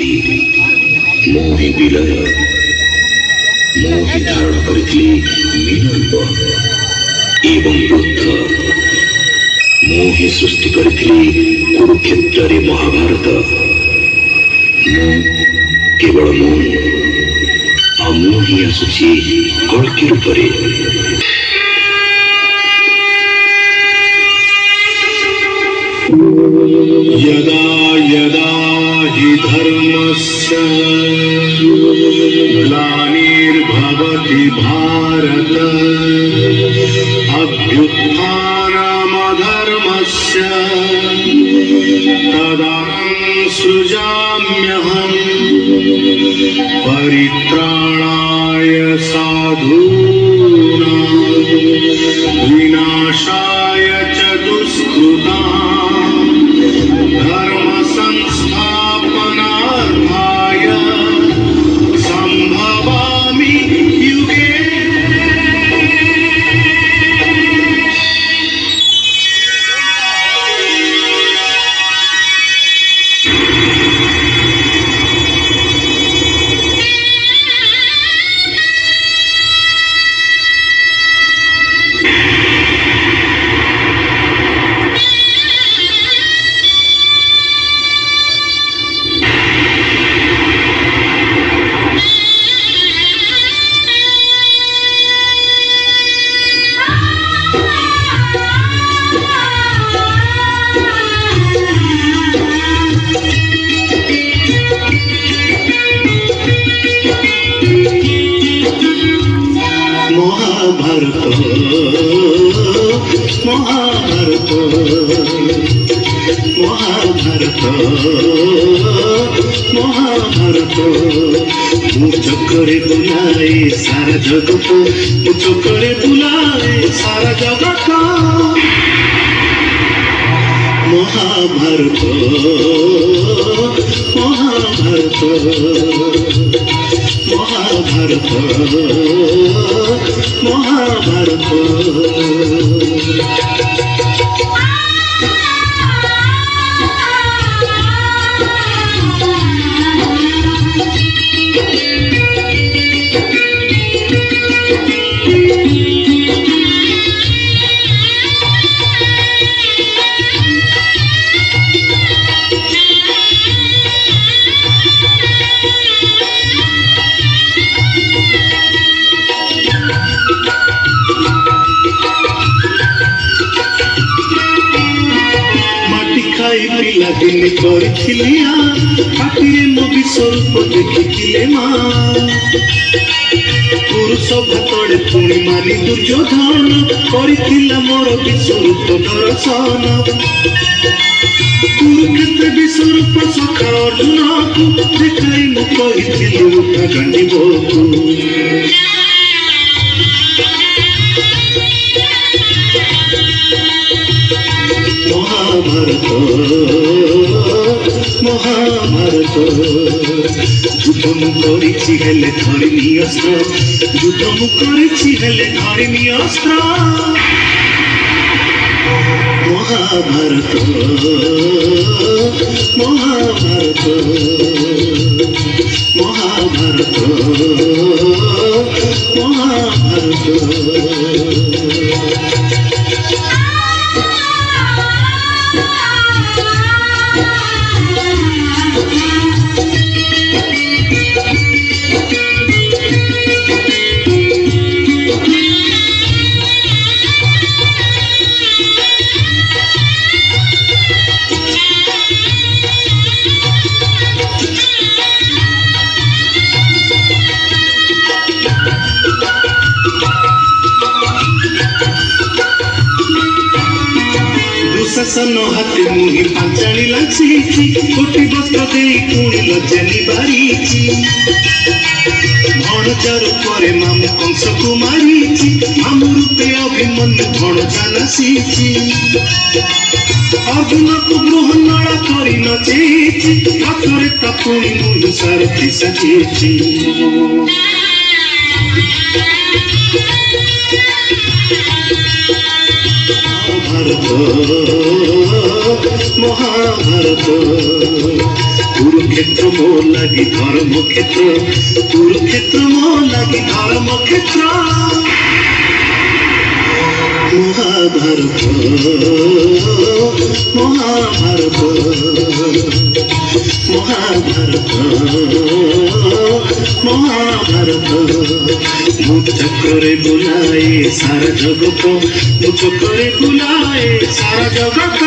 मोहि विलय मोहि धारण करिथिले मीनरूप एवं बुद्ध मोहि सृष्टि करिथिले कुरुक्षेत्र महाभारत केवल मोहि आसुछि कल्कि रूपरे। यदा यदा हि धर्मस्य ग्लानिर्भवति भारत अभ्युत्थानमधर्मस्य तदाहं सृजाम्यहम् परित्राणाय साधूनां विनाशाय च दुष्कृताम् धर्म संस्थापनार्थाय संभवामि युगे। महाभारत महाभारत महाभारत महाभारत चक्करे बुलाए सारा जगत चक्करे बुलाए सारा जगत महाभारत महाभारत महाभारत महाभारत। पिलादिन करथिलिया हाथीरे मो विश्वरूप देखिथिले माँ पुरुष भातड़े पुणी मानी दुर्योधन करथिला मोर विश्वरूप दर्शन कुरुक्षेत्र विश्वरूप सखा अर्जुन को देखाई मु कहिथिली उठा गंडी बोकु। महाभारत महाभारत युद्ध मु करिछि हेले धरिनी अस्त्र युद्ध मु करिछि हेले धरिनी अस्त्र महाभारत महाभारत महाभारत महाभारत। दुशासन हाथे मुहि पांचाणी लाचिछि कोटि वस्त्र देई पुणी लज्जानी बारिछि भणजार परे मामु कंस को मारिछि आम रूपे अभिमन्यु भणजा नासिछि अर्जुन को ग्रहणा करि नचेछि हाथरे ता पुणी मुहि सारथी साजिछि। महाभारत মহাভারত মহাভারত কুরুক্ষেত্র মো লাগি ধর্মক্ষেত্র কুরুক্ষেত্র মো লাগি ধর্মক্ষেত্র মহাভারত মহাভারত মহাভারত মহাভারত মু চক্রে বুলায়ে সারা জগত মু চক্রে বুলায়ে সারা জগত